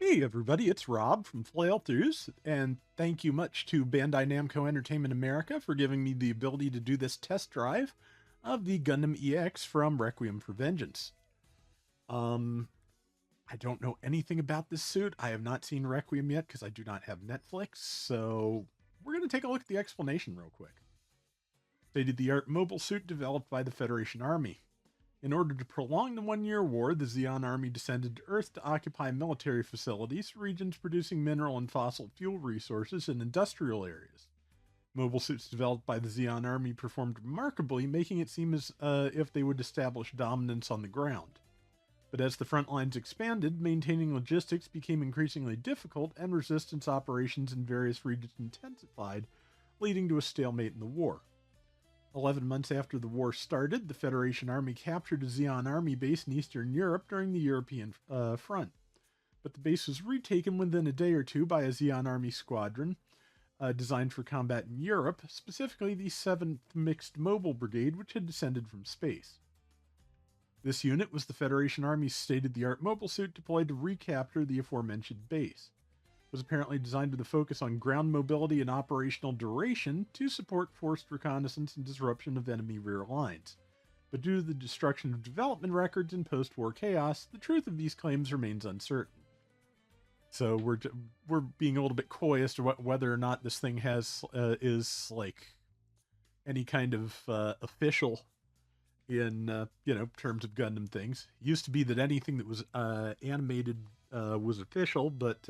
Hey everybody, it's Rob from Flailthroughs, and thank you much to Bandai Namco Entertainment America for giving me the ability to do this test drive of the Gundam EX from Requiem for Vengeance. Um, I don't know anything about this suit. I have not seen Requiem yet because I do not have Netflix, so we're going to take a look at the explanation real quick. State-of-the-art mobile suit developed by the Federation Army. In order to prolong the 1 year war, the Zeon army descended to Earth to occupy military facilities, regions producing mineral and fossil fuel resources, and industrial areas. Mobile suits developed by the Zeon army performed remarkably, making it seem as if they would establish dominance on the ground. But as the front lines expanded, maintaining logistics became increasingly difficult, and resistance operations in various regions intensified, leading to a stalemate in the war. 11 months after the war started, the Federation Army captured a Zeon army base in Eastern Europe during the European front. But the base was retaken within a day or two by a Zeon army squadron designed for combat in Europe, specifically the 7th Mixed Mobile Brigade, which had descended from space. This unit was the Federation Army's state-of-the-art mobile suit deployed to recapture the aforementioned base. It was apparently designed with a focus on ground mobility and operational duration to support forced reconnaissance and disruption of enemy rear lines. But due to the destruction of development records and post-war chaos, the truth of these claims remains uncertain. So we're being a little bit coy as to whether or not this thing is like any kind of official in terms of Gundam things. It used to be that anything that was animated was official, but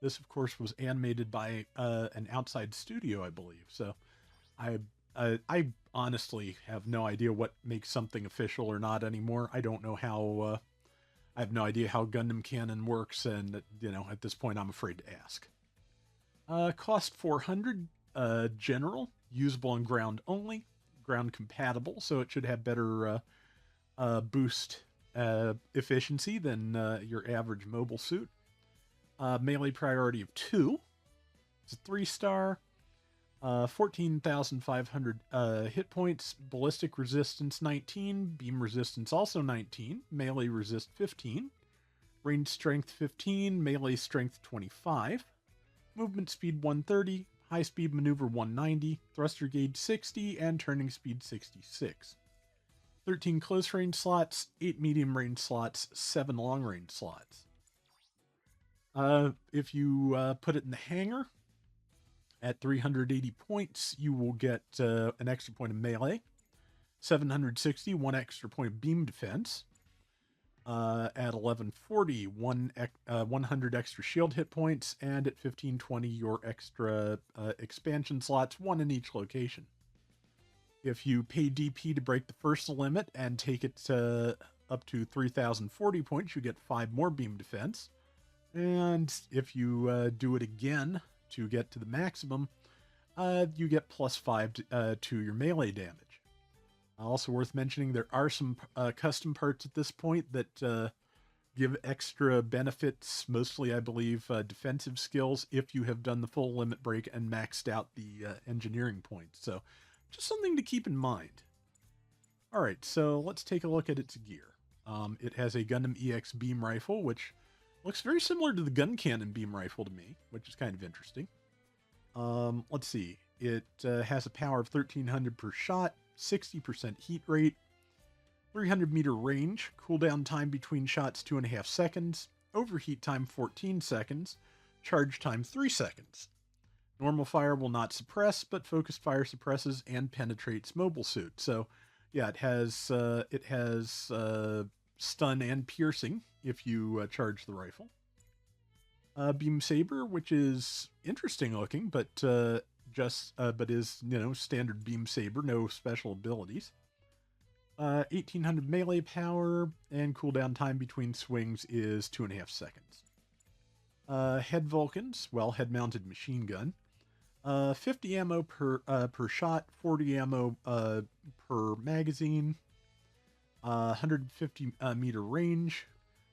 this, of course, was animated by an outside studio, I believe. So I honestly have no idea what makes something official or not anymore. I don't know how. I have no idea how Gundam canon works, and at this point, I'm afraid to ask. Cost 400. General, usable on ground only, ground compatible, so it should have better boost efficiency than your average mobile suit. Melee priority of 2. It's a 3-star. 14,500 hit points. Ballistic resistance 19. Beam resistance also 19. Melee resist 15. Range strength 15. Melee strength 25. Movement speed 130. High speed maneuver 190. Thruster gauge 60. And turning speed 66. 13 close range slots. 8 medium range slots. 7 long range slots. If you put it in the hangar at 380 points, you will get an extra point of melee. 760, 1 extra point of beam defense. At 1140, 100 extra shield hit points. And at 1520, your extra expansion slots, 1 in each location. If you pay DP to break the first limit and take it up to 3040 points, you get 5 more beam defense. And if you do it again to get to the maximum, you get +5 to your melee damage. Also worth mentioning, there are some custom parts at this point that give extra benefits, mostly, I believe, defensive skills, if you have done the full limit break and maxed out the engineering points. So just something to keep in mind. All right, so let's take a look at its gear. It has a Gundam EX beam rifle, which looks very similar to the gun cannon beam rifle to me, which is kind of interesting. Let's see. It has a power of 1300 per shot, 60% heat rate, 300 meter range, cooldown time between shots 2.5 seconds, overheat time 14 seconds, charge time 3 seconds. Normal fire will not suppress, but focused fire suppresses and penetrates mobile suit. So, yeah, it has stun and piercing if you charge the rifle. Beam saber, which is interesting looking, but is standard beam saber, no special abilities. 1800 melee power, and cooldown time between swings is 2.5 seconds. Head Vulcans, head mounted machine gun. 50 ammo per shot, 40 ammo per magazine. 150 meter range,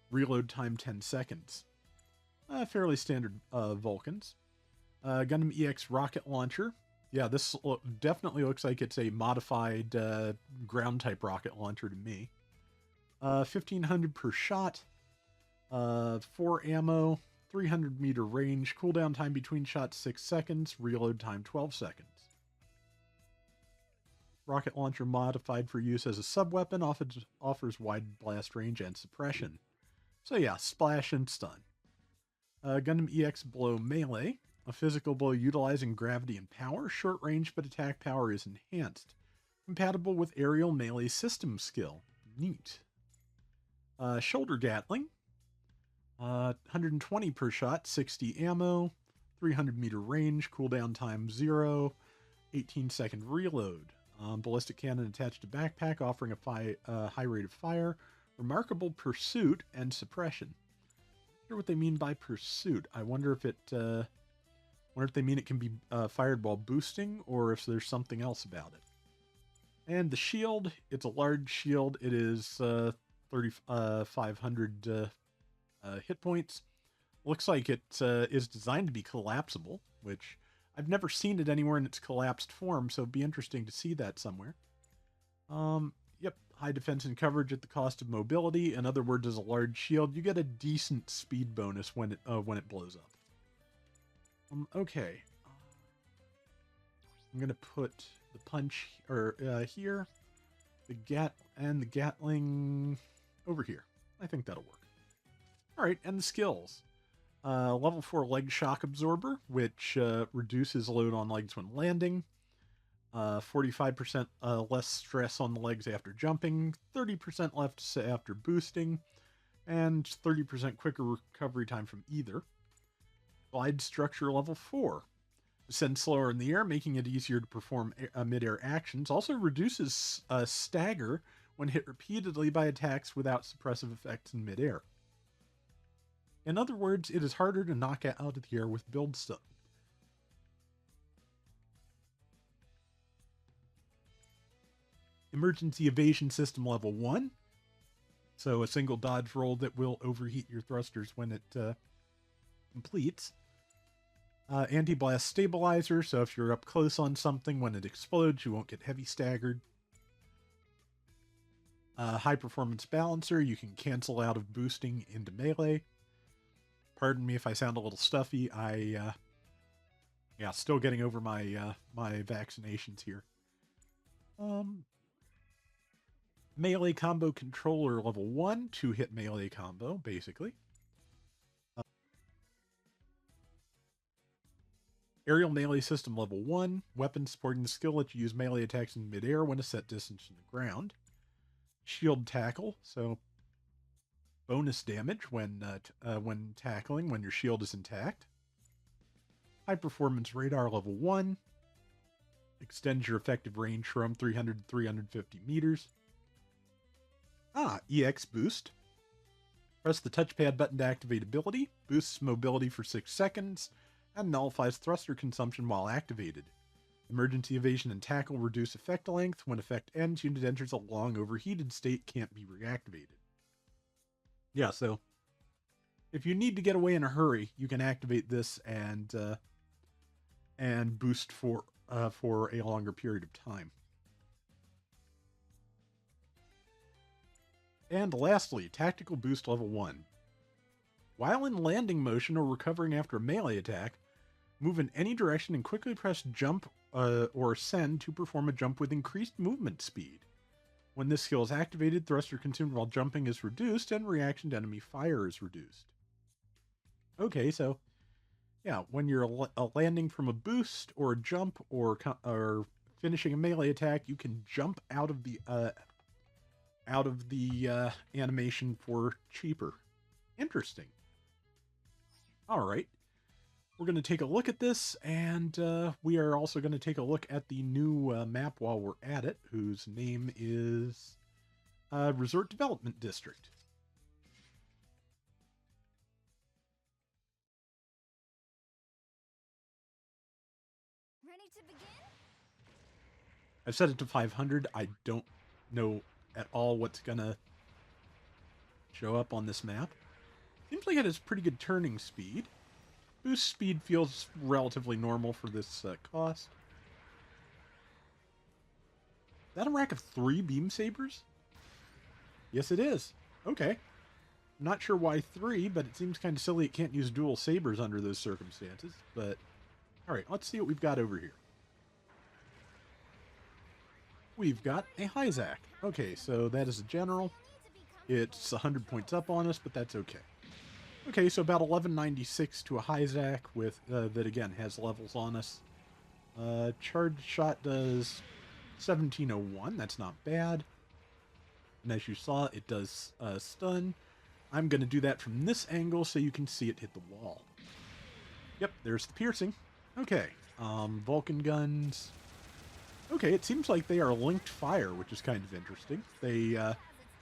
reload time 10 seconds. Fairly standard Vulcans. Gundam EX rocket launcher. Yeah, this definitely looks like it's a modified ground type rocket launcher to me. 1500 per shot. 4 ammo, 300-meter range, cooldown time between shots 6 seconds, reload time 12 seconds. Rocket launcher modified for use as a sub-weapon, offers wide blast range and suppression. So yeah, splash and stun. Gundam EX Blow Melee, a physical blow utilizing gravity and power, short range but attack power is enhanced. Compatible with aerial melee system skill. Neat. Shoulder Gatling, 120 per shot, 60 ammo, 300-meter range, cooldown time 0, 18-second reload. Ballistic cannon attached to backpack, offering a high rate of fire, remarkable pursuit, and suppression. I wonder what they mean by pursuit. I wonder if they mean it can be fired while boosting, or if there's something else about it. And the shield, it's a large shield. It is 3,500 hit points. Looks like it is designed to be collapsible, which I've never seen it anywhere in its collapsed form, so it'd be interesting to see that somewhere. Yep, high defense and coverage at the cost of mobility. In other words, as a large shield, you get a decent speed bonus when it blows up. Okay. I'm gonna put the punch here, the Gatling over here. I think that'll work. All right, and the skills. Level 4 leg shock absorber, which reduces load on legs when landing. 45% less stress on the legs after jumping, 30% less after boosting, and 30% quicker recovery time from either. Glide structure level 4. Ascend slower in the air, making it easier to perform mid-air actions. Also reduces stagger when hit repeatedly by attacks without suppressive effects in mid-air. In other words, it is harder to knock out of the air with build stun. Emergency evasion system level 1. So a single dodge roll that will overheat your thrusters when it completes. Anti-blast stabilizer, so if you're up close on something, when it explodes, you won't get heavy staggered. High performance balancer, you can cancel out of boosting into melee. Pardon me if I sound a little stuffy. Still getting over my my vaccinations here. Melee combo controller level 1, 2-hit melee combo, basically. Aerial melee system level 1, weapon supporting the skill that you use melee attacks in midair when a set distance from the ground. Shield tackle, so bonus damage when tackling when your shield is intact. High performance radar level 1, extends your effective range from 300 to 350 meters. EX boost. Press the touchpad button to activate ability, boosts mobility for 6 seconds, and nullifies thruster consumption while activated. Emergency evasion and tackle reduce effect length. When effect ends, unit enters a long overheated state, can't be reactivated. Yeah, so if you need to get away in a hurry, you can activate this and boost for a longer period of time. And lastly, tactical boost level 1. While in landing motion or recovering after a melee attack, move in any direction and quickly press jump or ascend to perform a jump with increased movement speed. When this skill is activated, thruster consumed while jumping is reduced and reaction to enemy fire is reduced. Okay, so yeah, when you're landing from a boost or a jump or finishing a melee attack, you can jump out of the animation for cheaper. Interesting. All right. We're going to take a look at this, and we are also going to take a look at the new map while we're at it, whose name is Resort Development District. Ready to begin? I've set it to 500. I don't know at all what's going to show up on this map. Seems like it has pretty good turning speed. Boost speed feels relatively normal for this cost. Is that a rack of 3 beam sabers? Yes, it is. Okay. Not sure why 3, but it seems kind of silly it can't use dual sabers under those circumstances. But, alright, let's see what we've got over here. We've got a Hyzak. Okay, so that is a general. It's 100 points up on us, but that's okay. Okay, so about 1196 to a Hyzak with that again has levels on us. Charged shot does 1701. That's not bad. And as you saw, it does stun. I'm going to do that from this angle so you can see it hit the wall. Yep, there's the piercing. Okay, Vulcan guns. Okay, it seems like they are linked fire, which is kind of interesting. They,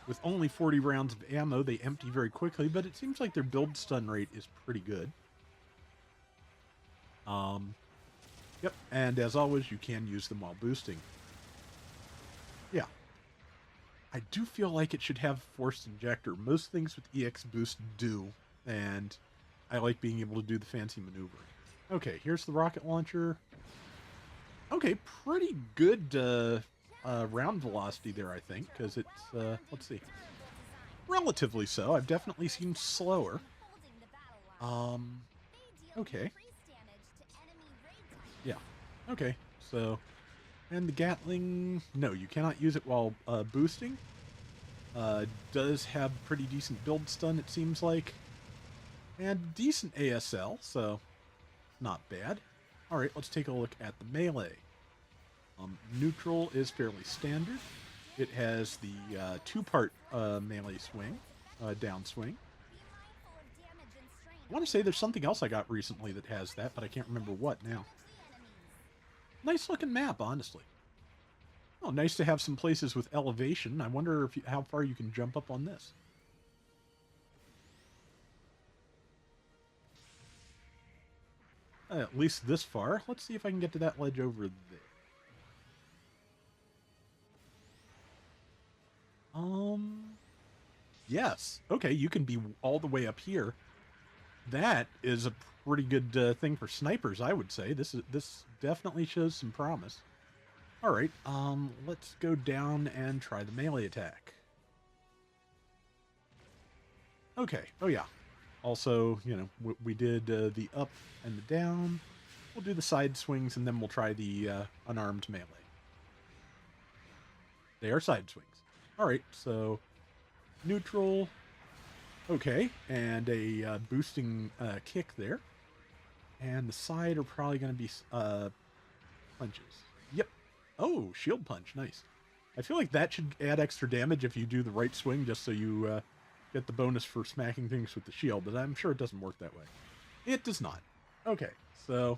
with only 40 rounds of ammo, they empty very quickly, but it seems like their build stun rate is pretty good. Yep, and as always, you can use them while boosting. Yeah. I do feel like it should have forced injector. Most things with EX boost do, and I like being able to do the fancy maneuvering. Okay, here's the rocket launcher. Okay, pretty good round velocity there, I think, because it's, let's see, relatively so. I've definitely seen slower. Okay. Yeah, okay, so, and the Gatling, no, you cannot use it while boosting. Does have pretty decent build stun, it seems like, and decent ASL, so not bad. Alright, let's take a look at the melee. Neutral is fairly standard. It has the two-part melee swing, downswing. I want to say there's something else I got recently that has that, but I can't remember what now. Nice looking map, honestly. Oh, nice to have some places with elevation. I wonder if how far you can jump up on this. At least this far. Let's see if I can get to that ledge over there. Yes. Okay, you can be all the way up here. That is a pretty good thing for snipers, I would say. This definitely shows some promise. All right, let's go down and try the melee attack. Okay. Oh yeah. Also, you know, we did the up and the down. We'll do the side swings, and then we'll try the unarmed melee. They are side swings. All right, so neutral. Okay, and a boosting kick there. And the side are probably going to be punches. Yep. Oh, shield punch. Nice. I feel like that should add extra damage if you do the right swing, just so you get the bonus for smacking things with the shield, but I'm sure it doesn't work that way. It does not. Okay, so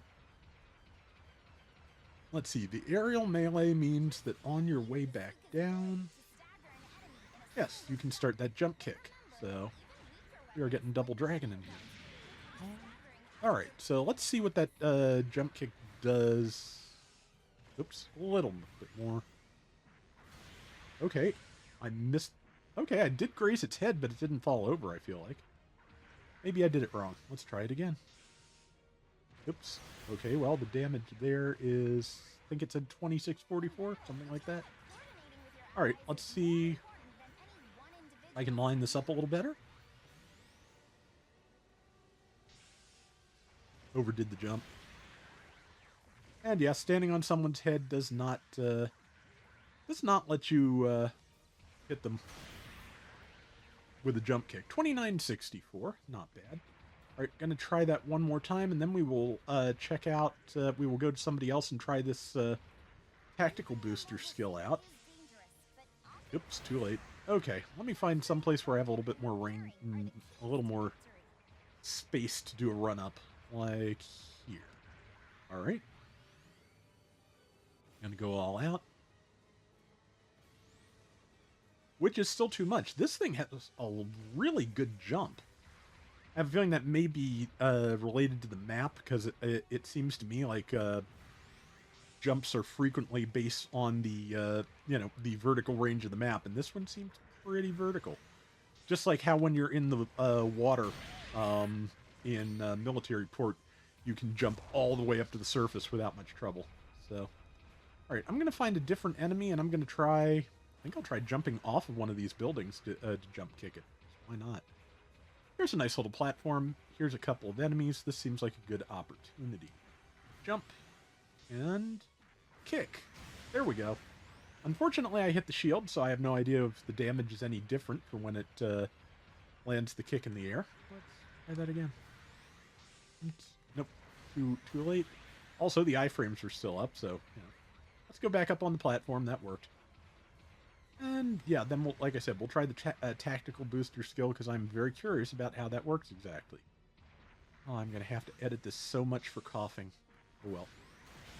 let's see. The aerial melee means that on your way back down, yes, you can start that jump kick. So we are getting double dragon in here. All right, so let's see what that jump kick does. Oops, a little bit more. Okay, I missed. Okay, I did graze its head, but it didn't fall over, I feel like. Maybe I did it wrong. Let's try it again. Oops. Okay, well, the damage there is, I think it said 2644, something like that. All right, let's see if I can line this up a little better. Overdid the jump. And yeah, standing on someone's head does not let you hit them with a jump kick. 2964, not bad. All right, gonna try that one more time, and then we will check out. We will go to somebody else and try this tactical booster skill out. Oops, too late. Okay, let me find some place where I have a little bit more range, a little more space to do a run up, like here. All right. Gonna go all out. Which is still too much. This thing has a really good jump. I have a feeling that may be related to the map, because it seems to me like jumps are frequently based on the the vertical range of the map, and this one seems pretty vertical. Just like how when you're in the water in Military Port, you can jump all the way up to the surface without much trouble. So, all right, I'm going to find a different enemy, and I'm going to try. I think I'll try jumping off of one of these buildings to jump kick it. Why not? Here's a nice little platform. Here's a couple of enemies. This seems like a good opportunity. Jump and kick. There we go. Unfortunately, I hit the shield, so I have no idea if the damage is any different for when it lands the kick in the air. Let's try that again. Oops. Nope. Too late. Also, the iframes are still up, so let's go back up on the platform. That worked. And yeah, then we'll, like I said, we'll try the tactical booster skill because I'm very curious about how that works exactly. Oh, I'm going to have to edit this so much for coughing. Oh well.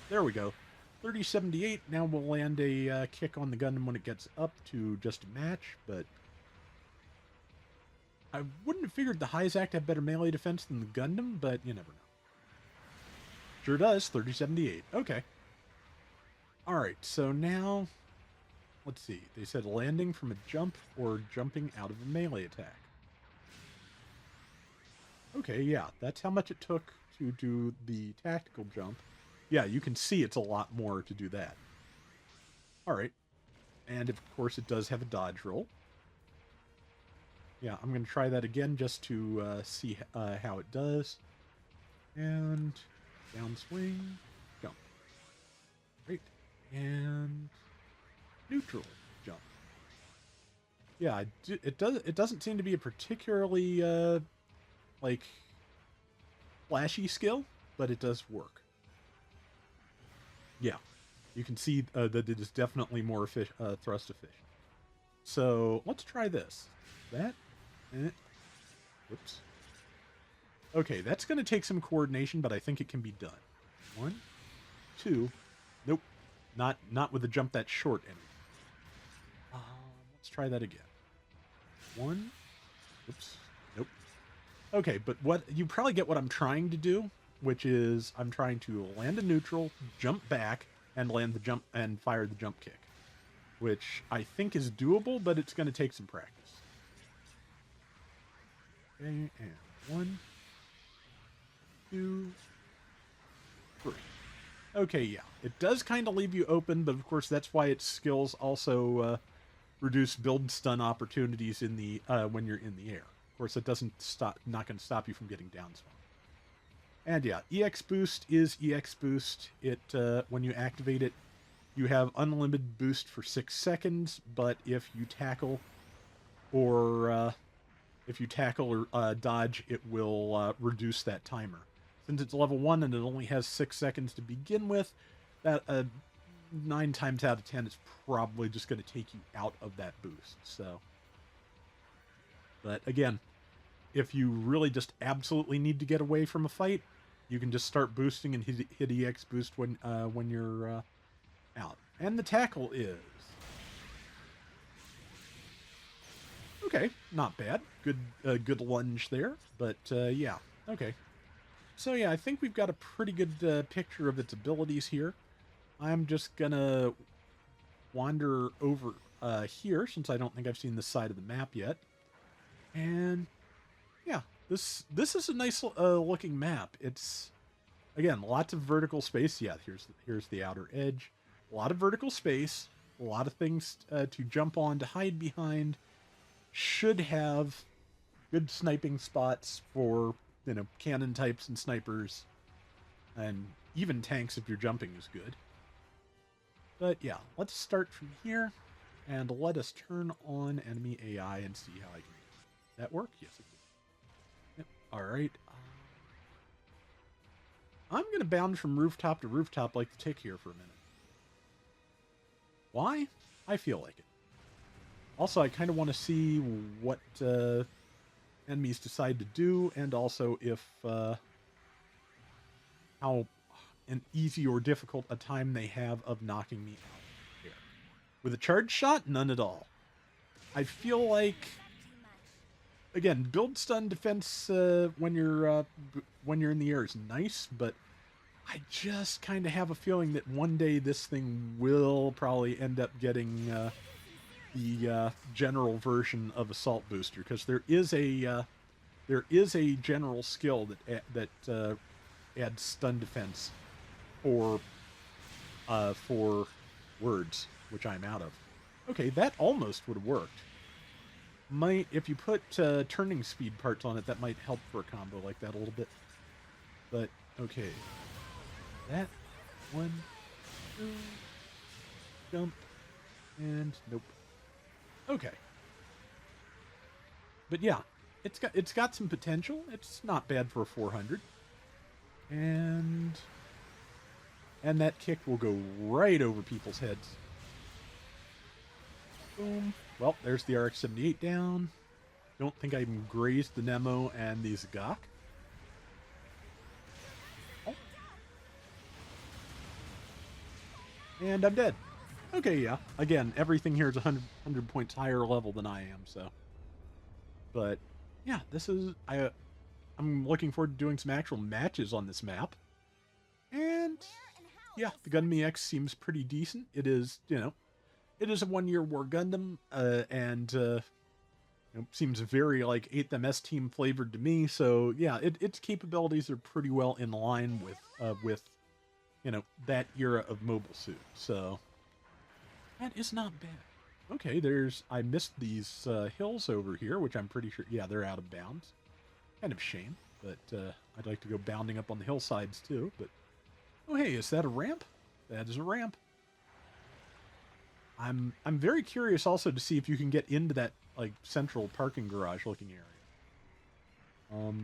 There we go. 3078. Now we'll land a kick on the Gundam when it gets up to just a match, but I wouldn't have figured the Hyzac had better melee defense than the Gundam, but you never know. Sure does. 3078. Okay. Alright, so now let's see. They said landing from a jump or jumping out of a melee attack. Okay, yeah. That's how much it took to do the tactical jump. Yeah, you can see it's a lot more to do that. Alright. And of course it does have a dodge roll. Yeah, I'm going to try that again just to see how it does. And downswing, jump. Right. And neutral jump. Yeah, it doesn't seem to be a particularly like flashy skill, but it does work. Yeah, you can see that it is definitely more thrust efficient. So let's try this. That. Whoops. Okay, that's going to take some coordination, but I think it can be done. 1, 2. Nope. Not with a jump that short anyway. Let's try that again. 1. Oops. Nope. Okay, but what you probably get what I'm trying to do, which is I'm trying to land a neutral, jump back, and land the jump and fire the jump kick, which I think is doable, but it's going to take some practice. Okay, and 1, 2, 3. Okay, yeah. It does kind of leave you open, but of course that's why its skills also reduce build stun opportunities in the when you're in the air. Of course, it not going to stop you from getting down swung. And yeah, EX boost is EX boost. It when you activate it, you have unlimited boost for 6 seconds, but if you tackle or dodge, it will reduce that timer. Since it's level 1 and it only has 6 seconds to begin with, that 9 times out of 10 it's probably just going to take you out of that boost. So, but again, if you really just absolutely need to get away from a fight, you can just start boosting and hit EX boost when you're out. And the tackle is okay, not bad. Good lunge there, but yeah, okay. So yeah, I think we've got a pretty good picture of its abilities here. I'm just gonna wander over here since I don't think I've seen this side of the map yet. And yeah, this is a nice looking map. It's again lots of vertical space. Yeah, here's the outer edge. A lot of vertical space. A lot of things to jump on, to hide behind. Should have good sniping spots for cannon types and snipers, and even tanks if your jumping is good. But yeah, let's start from here and let us turn on enemy AI and see how I can do it. That work? Yes, it did. Yep. All right. I'm going to bound from rooftop to rooftop like the tick here for a minute. Why? I feel like it. Also, I kind of want to see what enemies decide to do, and also if how an easy or difficult a time they have of knocking me out here. With a charge shot, none at all. I feel like, again, build stun defense when you're in the air is nice, but I just kind of have a feeling that one day this thing will probably end up getting the general version of Assault Booster, because there is a general skill that adds stun defense for words, which I'm out of. Okay, that almost would have worked. might, if you put turning speed parts on it, that might help for a combo like that a little bit. But, okay. That, 1, 2, jump, and nope. Okay. But yeah, it's got some potential. It's not bad for a 400. And that kick will go right over people's heads. Boom. Well, there's the RX-78 down. Don't think I even grazed the Nemo and the Zagok. Oh. And I'm dead. Okay, yeah. Again, everything here is 100 points higher level than I am, so. But, yeah, this is... I'm looking forward to doing some actual matches on this map. And, yeah, the Gundam EX seems pretty decent. It is, you know, it is a one-year war Gundam, and you know, seems very, like, 8th MS team flavored to me. So, yeah, its capabilities are pretty well in line with, you know, that era of mobile suit. So, that is not bad. Okay, I missed these hills over here, which I'm pretty sure, yeah, they're out of bounds. Kind of shame, but I'd like to go bounding up on the hillsides too. But oh hey, is that a ramp? That is a ramp. I'm very curious also to see if you can get into that like central parking garage looking area.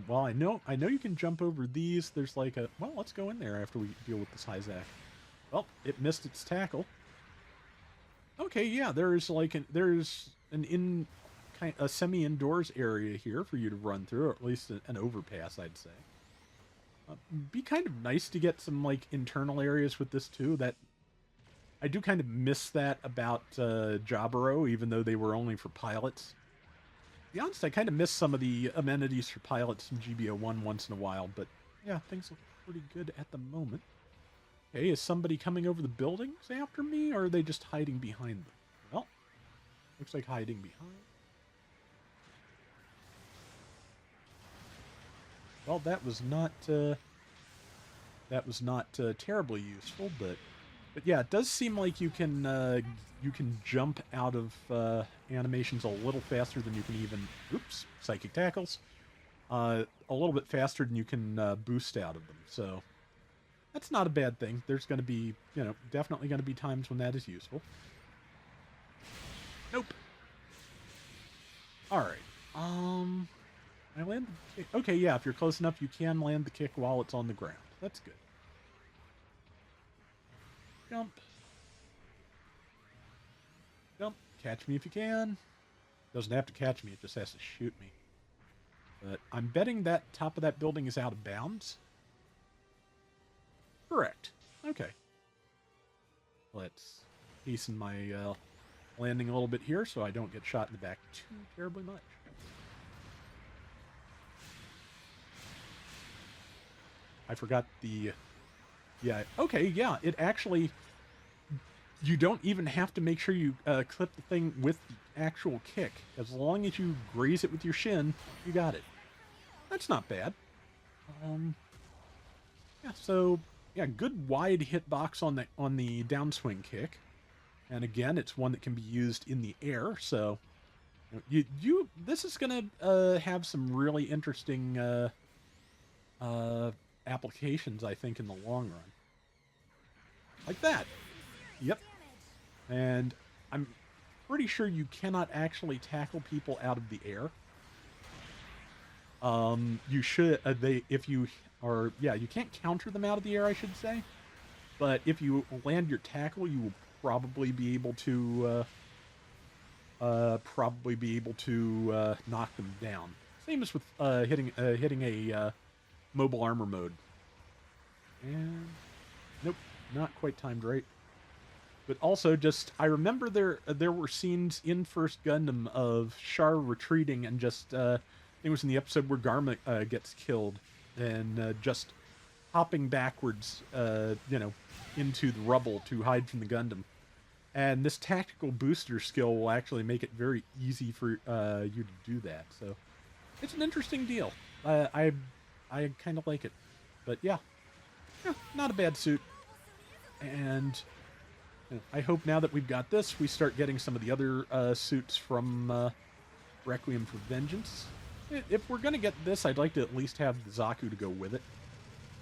Well, I know you can jump over these. There's like a well, let's go in there after we deal with this Hyzak. Well, it missed its tackle. Okay, yeah, there's a semi-indoors area here for you to run through, or at least an overpass, I'd say. Be kind of nice to get some like internal areas with this too. That I do kind of miss that about Jaburo, even though they were only for pilots. To be honest, I kind of miss some of the amenities for pilots in GBO1 once in a while, but yeah, things look pretty good at the moment. Okay, is somebody coming over the buildings after me, or are they just hiding behind them? Well, looks like hiding behind. Well, that was not terribly useful, but yeah, it does seem like you can jump out of animations a little faster than you can even. Oops, psychic tackles. A little bit faster than you can boost out of them. So that's not a bad thing. There's going to be, you know, definitely going to be times when that is useful. Nope. All right. I land the kick. Okay, yeah, if you're close enough, you can land the kick while it's on the ground. That's good. Jump. Jump. Catch me if you can. Doesn't have to catch me, it just has to shoot me. But I'm betting that top of that building is out of bounds. Correct. Okay. Let's hasten my landing a little bit here so I don't get shot in the back too terribly much. I forgot the... Yeah, okay, yeah, it actually... You don't even have to make sure you clip the thing with the actual kick. As long as you graze it with your shin, you got it. That's not bad. Yeah, so... Yeah, good wide hitbox on the downswing kick. And again, it's one that can be used in the air, so... This is gonna have some really interesting... applications, I think, in the long run. Like that. Yep. And I'm pretty sure you cannot actually tackle people out of the air. You should, you can't counter them out of the air, I should say. But if you land your tackle, you will probably be able to, knock them down. Same as with, hitting a, mobile armor mode. And nope, not quite timed right. But also just I remember there were scenes in First Gundam of Char retreating and just I think it was in the episode where Garma gets killed and just hopping backwards into the rubble to hide from the Gundam. And this tactical booster skill will actually make it very easy for you to do that. So it's an interesting deal. I kind of like it. But yeah, not a bad suit. And I hope now that we've got this, we start getting some of the other suits from Requiem for Vengeance. If we're going to get this, I'd like to at least have the Zaku to go with it.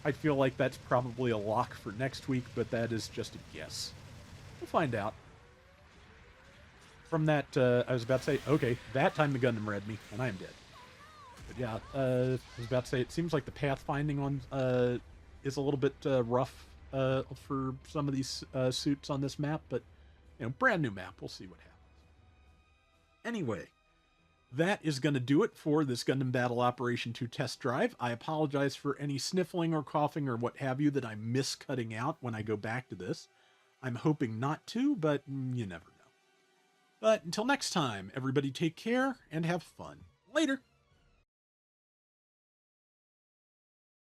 I feel like that's probably a lock for next week, but that is just a guess. We'll find out. From that, I was about to say, okay, that time the Gundam read me, and I am dead. But yeah, I was about to say, it seems like the pathfinding on is a little bit rough for some of these suits on this map, but, you know, brand new map. We'll see what happens. Anyway, that is going to do it for this Gundam Battle Operation 2 test drive. I apologize for any sniffling or coughing or what have you that I miss cutting out when I go back to this. I'm hoping not to, but you never know. But until next time, everybody take care and have fun. Later.